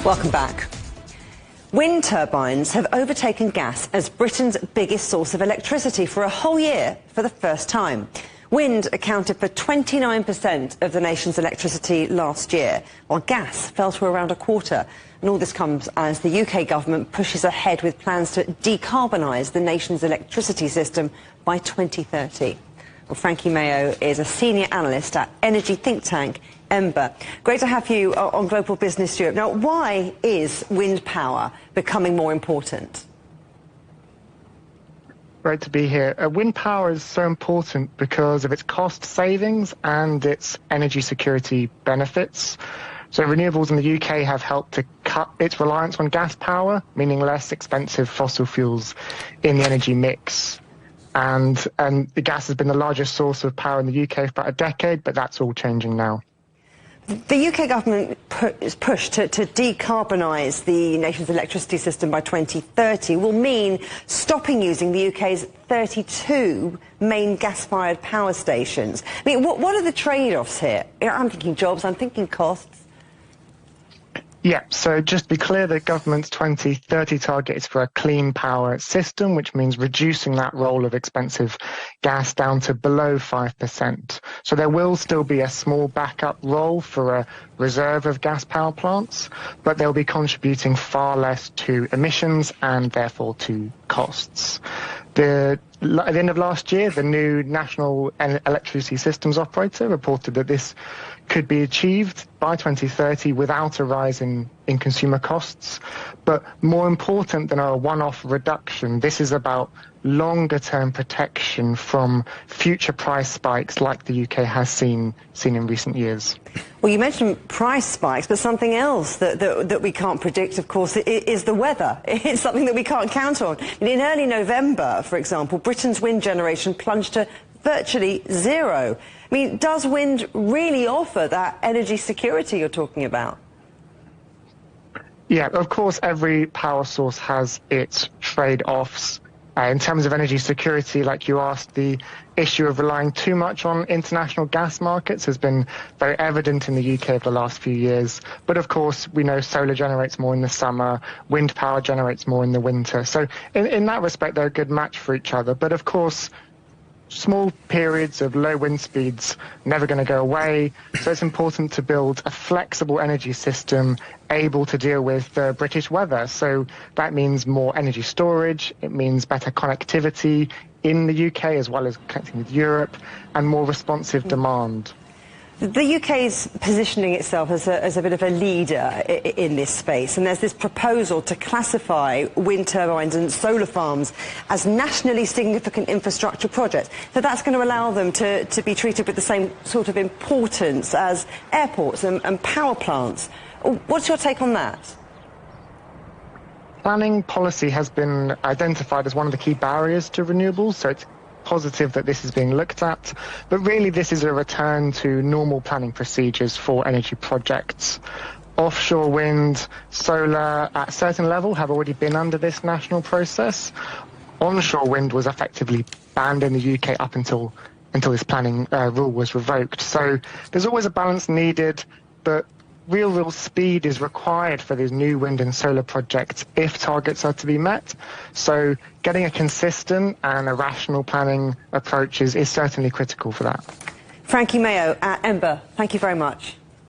Welcome back. Wind turbines have overtaken gas as Britain's biggest source of electricity for a whole year for the first time. Wind accounted for 29% of the nation's electricity last year, while gas fell to around a quarter. And all this comes as the UK government pushes ahead with plans to decarbonise the nation's electricity system by 2030. Well, Frankie Mayo is a senior analyst at energy think tank Ember. Great to have you on Global Business Europe. Now, why is wind power becoming more important? Great to be here. Wind power is so important because of its cost savings and its energy security benefits. So renewables in the UK have helped to cut its reliance on gas power, meaning less expensive fossil fuels in the energy mix. And the gas has been the largest source of power in the UK for about a decade, but that's all changing now. The UK government is pushed to decarbonise the nation's electricity system by 2030 will mean stopping using the UK's 32 main gas-fired power stations. I mean, what are the trade-offs here? I'm thinking jobs, I'm thinking costs. Yeah, so just to be clear, the government's 2030 target is for a clean power system, which means reducing that role of expensive gas down to below 5%. So there will still be a small backup role for a reserve of gas power plants, but they'll be contributing far less to emissions and therefore to costs. At the end of last year, the new National Electricity Systems Operator reported that this could be achieved by 2030 without a rise in consumer costs. But more important than a one-off reduction, this is about longer-term protection from future price spikes like the UK has seen in recent years. Well, you mentioned price spikes, but something else that we can't predict, of course, is the weather. It's something that we can't count on. In early November, for example, Britain's wind generation plunged to virtually zero. I mean, does wind really offer that energy security you're talking about? Yeah, of course, every power source has its trade-offs. In terms of energy security, like you asked, the issue of relying too much on international gas markets has been very evident in the UK over the last few years. But of course, we know solar generates more in the summer, wind power generates more in the winter. So in that respect, they're a good match for each other. But of course, small periods of low wind speeds never going to go away, so it's important to build a flexible energy system able to deal with the British weather. So that means more energy storage, it means better connectivity in the UK as well as connecting with Europe, and more responsive demand. The UK is positioning itself as a bit of a leader in this space, and there's this proposal to classify wind turbines and solar farms as nationally significant infrastructure projects. So that's going to allow them to be treated with the same sort of importance as airports and power plants. What's your take on that? Planning policy has been identified as one of the key barriers to renewables, so it's positive that this is being looked at, but really this is a return to normal planning procedures for energy projects. Offshore wind, solar at a certain level have already been under this national process. Onshore wind was effectively banned in the UK up until this planning rule was revoked. So there's always a balance needed, but real speed is required for these new wind and solar projects if targets are to be met. So getting a consistent and a rational planning approach is certainly critical for that. Frankie Mayo at Ember, thank you very much.